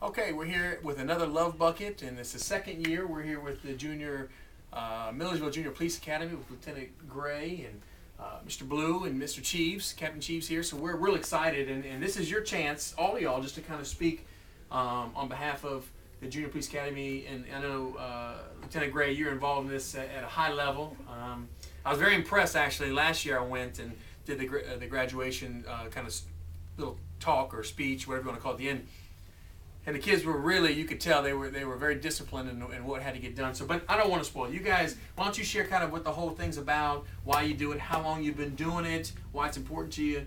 Okay, we're here with another Love Bucket, and it's the second year. We're here with the junior Milledgeville Junior Police Academy with Lieutenant Gray and Mr. Blue and Mr. Cheeves, Captain Cheeves here. So we're real excited, and this is your chance, all of y'all, just to kind of speak on behalf of the Junior Police Academy. And I know Lieutenant Gray, you're involved in this at a high level. I was very impressed actually. Last year I went and did the graduation kind of little talk or speech, whatever you want to call it, at the end. And the kids were really, you could tell they were very disciplined in what had to get done. So, but I don't want to spoil it. You guys, why don't you share kind of what the whole thing's about, why you do it, how long you've been doing it, why it's important to you,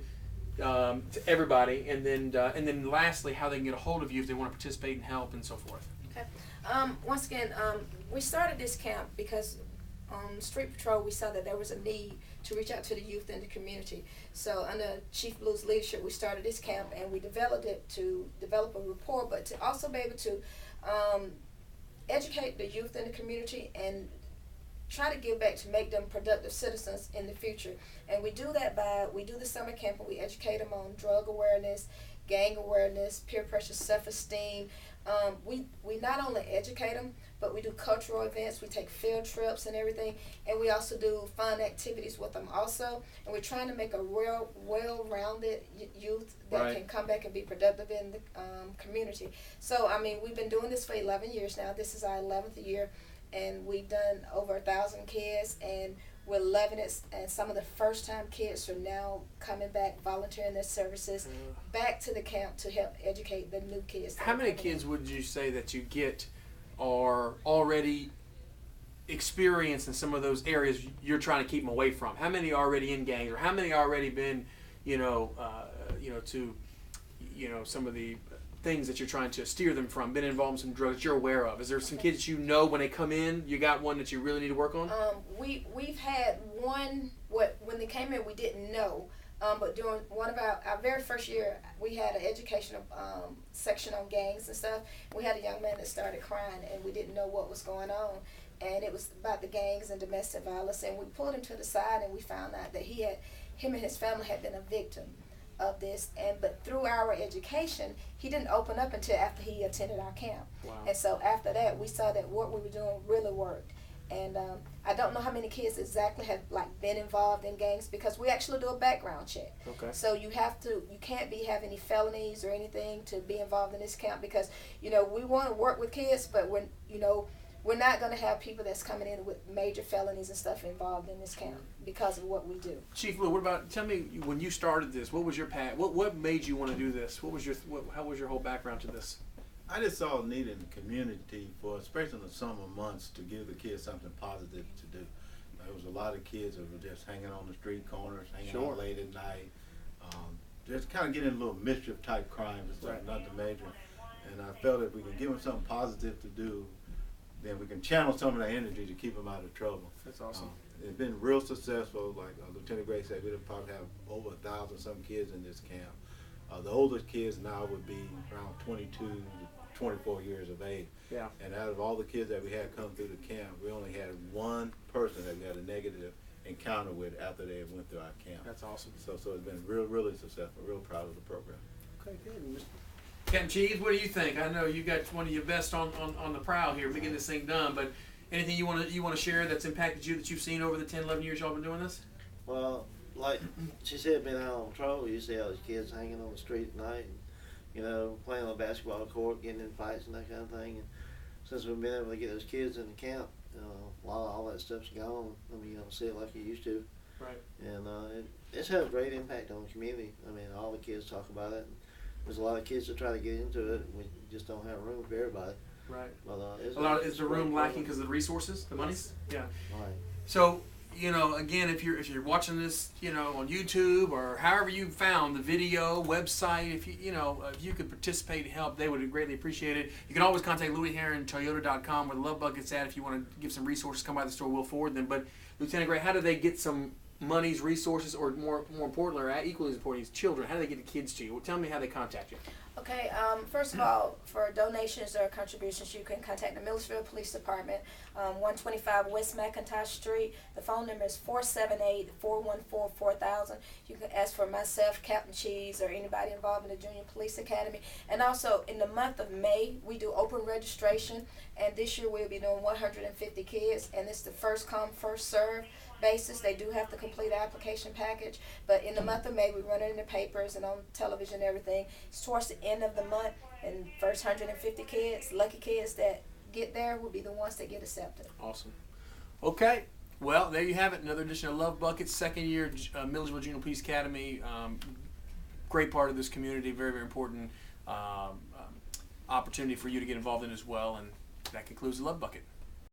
to everybody, and then lastly, how they can get a hold of you if they want to participate and help and so forth. Okay. Once again, we started this camp because on Street Patrol we saw that there was a need to reach out to the youth in the community. So under Chief Blue's leadership, we started this camp and we developed it to develop a rapport, but to also be able to educate the youth in the community and try to give back to make them productive citizens in the future. And we do that we do the summer camp and we educate them on drug awareness, gang awareness, peer pressure, self-esteem. We not only educate them, but we do cultural events, we take field trips and everything, and we also do fun activities with them also. And we're trying to make a real well-rounded youth that can come back and be productive in the community. So, I mean, we've been doing this for 11 years now. This is our 11th year, and we've done over 1,000 kids, and we're loving it. And some of the first-time kids are now coming back, volunteering their services back to the camp to help educate the new kids. How many kids would you say that you get are already experienced in some of those areas you're trying to keep them away from? How many are already in gangs, or how many already been, to some of the things that you're trying to steer them from, been involved in some drugs that you're aware of? Is there some kids that you know when they come in, you got one that you really need to work on? We've had one, when they came in we didn't know, but during one of our very first year, we had an educational section on gangs and stuff. We had a young man that started crying and we didn't know what was going on. And it was about the gangs and domestic violence. And we pulled him to the side and we found out that him and his family had been a victim of this. But through our education, he didn't open up until after he attended our camp. Wow. And so after that, we saw that what we were doing really worked. And I don't know how many kids exactly have been involved in gangs because we actually do a background check. Okay. So you can't have any felonies or anything to be involved in this camp because we want to work with kids, but we're not going to have people that's coming in with major felonies and stuff involved in this camp because of what we do. Chief Blue, tell me, when you started this, what was your path? What made you want to do this? How was your whole background to this? I just saw a need in the community for, especially in the summer months, to give the kids something positive to do. There was a lot of kids that were just hanging on the street corners, hanging out late at night, just kind of getting a little mischief type crimes and stuff, nothing major. And I felt if we can give them something positive to do, then we can channel some of that energy to keep them out of trouble. That's awesome. It's been real successful. Like Lieutenant Gray said, we'll probably have over 1,000 some kids in this camp. The oldest kids now would be around 22 to 24 years of age. Yeah. And out of all the kids that we had come through the camp, we only had one person that we had a negative encounter with after they went through our camp. That's awesome. So it's been really successful. Real proud of the program. Okay, good. Captain Cheeves, what do you think? I know you got one of your best on the prowl here. We get this thing done, but anything you want to share that's impacted you that you've seen over the 10, 11 years y'all been doing this? Well, like she said, being out on patrol, you see all these kids hanging on the street at night, and, playing on the basketball court, getting in fights and that kind of thing. And since we've been able to get those kids in the camp, a lot of all that stuff's gone. I mean, you don't see it like you used to. Right. And it's had a great impact on the community. I mean, all the kids talk about it. There's a lot of kids that try to get into it. We just don't have room for everybody. Right. But, is the room lacking because of the resources, the monies? Yeah. Right. So, again, if you're watching this, on YouTube or however you found the video, website, if you could participate and help, they would greatly appreciate it. You can always contact Louie Herron, Toyota.com, where the Love Bucket's at. If you want to give some resources, come by the store, we'll forward them. But Lieutenant Gray, how do they get some monies, resources, or more importantly, or equally as important, children? How do they get the kids to you? Well, tell me how they contact you. Okay, first of all, for donations or contributions, you can contact the Milledgeville Police Department, 125 West McIntosh Street. The phone number is 478-414-4000. You can ask for myself, Captain Cheese, or anybody involved in the Junior Police Academy. And also, in the month of May, we do open registration, and this year we'll be doing 150 kids, and it's the first come, first serve basis. They do have to complete the application package, but in the month of May we run it in the papers and on television and everything. It's towards the end of the month, and first 150 kids, lucky kids that get there, will be the ones that get accepted. Awesome. Okay, well, there you have it, another edition of Love Buckets, second year Milledgeville Junior Police Academy. Great part of this community, very, very important opportunity for you to get involved in as well, and that concludes the Love Bucket.